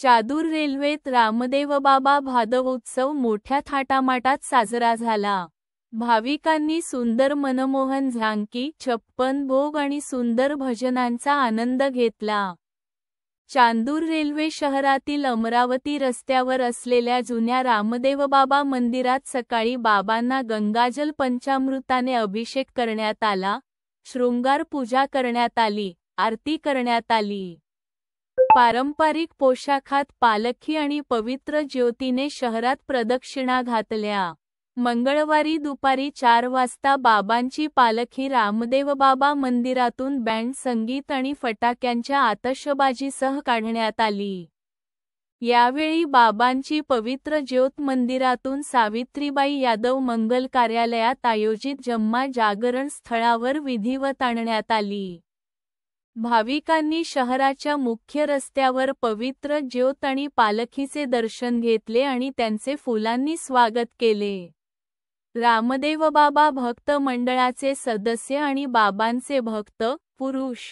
चादूर रेल्वेत रामदेवबाबा भादवोत्सव मोठ्या थाटामाटात साजरा झाला। भाविकांनी सुंदर मनमोहन झांकी, 56 भोग आणि सुंदर भजनांचा आनंद घेतला। चांदूर रेल्वे शहरातील अमरावती रस्त्यावर असलेल्या जुन्या रामदेवबाबा मंदिरात सकाळी बाबांना गंगाजल पंचामृताने अभिषेक करण्यात आला, शृंगार पूजा करण्यात आली, आरती करण्यात आली। पारंपरिक पोशाखात पालखी आणि पवित्र ज्योतीने शहरात प्रदक्षिणा घातल्या। मंगळवारी दुपारी 4 वाजता बाबांची पालखी रामदेवबाबा मंदिरातून बँड संगीत आणि फटाक्यांच्या आतषबाजीसह काढण्यात आली। यावेळी बाबांची पवित्र ज्योत मंदिरातून सावित्रीबाई यादव मंगल कार्यालयात आयोजित जम्मा जागरण स्थळावर विधिवत आणण्यात आली। भाविकांनी शहराच्या मुख्य रस्त्यावर पवित्र ज्योत आणि पालखीचे दर्शन घेतले आणि त्यांचे फुलांनी स्वागत केले। रामदेवबाबा भक्त मंडळाचे सदस्य आणि बाबांचे भक्त, पुरुष,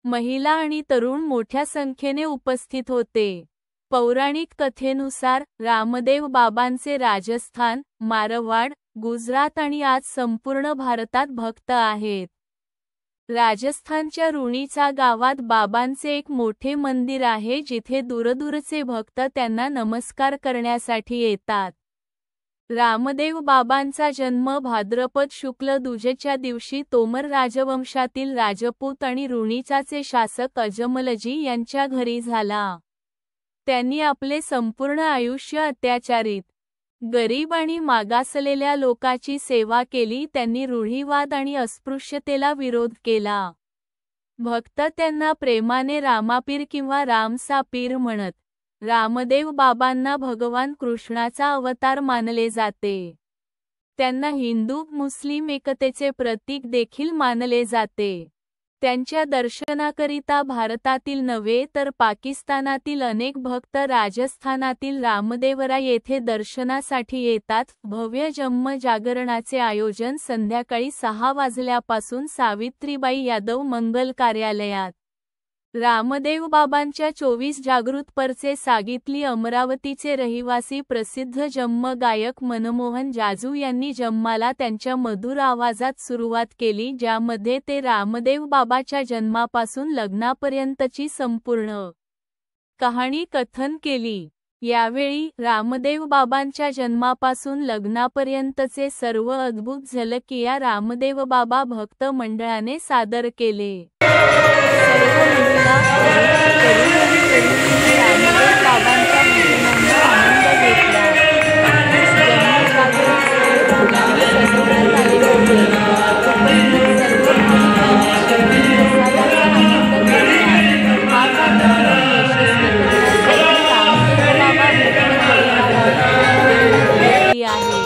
महिला आणि तरुण मोठ्या संख्येने उपस्थित होते। पौराणिक कथेनुसार, रामदेव बाबांचे राजस्थान, मारवाड, गुजरात आणि आज संपूर्ण भारतात भक्त आहेत। राजस्थानच्या रुणीचा गावात बाबांचे एक मोठे मंदिर आहे जिथे दूरदूरचे भक्त त्यांना नमस्कार करण्यासाठी येतात। रामदेव बाबांचा जन्म भाद्रपद शुक्ल दुजेच्या दिवशी तोमर राजवंशातील राजपूत आणि रुणीचाचे शासक अजमलजी यांच्या घरी झाला। त्यांनी आपले संपूर्ण आयुष्य अत्याचारित, गरीब आणि मागासलेल्या लोकांची सेवा केली। त्यांनी रूढीवाद आणि अस्पृश्यतेला विरोध केला। भक्त त्यांना प्रेमाने रामापीर किंवा रामसापीर म्हणत। रामदेव बाबांना भगवान कृष्णाचा अवतार मानले जाते। त्यांना हिंदू मुस्लिम एकतेचे प्रतीक देखील मानले जाते। त्यांच्या दर्शनाकरिता भारतातील नव्हे तर पाकिस्तानातील अनेक भक्त राजस्थानातील रामदेवरा येथे दर्शनासाठी येतात। भव्य जम्म जागरणाचे आयोजन संध्याकाळी 6 वाजल्यापासून सावित्रीबाई यादव मंगल कार्यालयात। रामदेव बाबांच्या 24 जागृत परचे सांगितली। अमरावतीचे रहिवासी प्रसिद्ध जम्म गायक मनमोहन जाजू यांनी जम्माला त्यांच्या मधुर आवाजात सुरुवात केली, ज्यामध्ये ते रामदेव बाबाच्या जन्मापासून लग्नापर्यंतची संपूर्ण कहाणी कथन केली। यावेळी रामदेव बाबांच्या जन्मापासून लग्नापर्यंतचे सर्व अद्भुत झलकिया रामदेव बाबा भक्त मंडळाने सादर केले। सर्व महिला, तरुण आणि तरुणींनी रामदेव बाबांच्या भजनांचा आनंद घेतला। जम्म जागरण स्थळ फुलांनी सजवण्यात आले होते। उपस्थित सर्व भाविकांनी शक्ती प्रसादाचा आनंद घेतला। हा कार्यक्रम यशस्वी करण्यासाठी रामदेव बाबा भक्त परिवाराने आहे।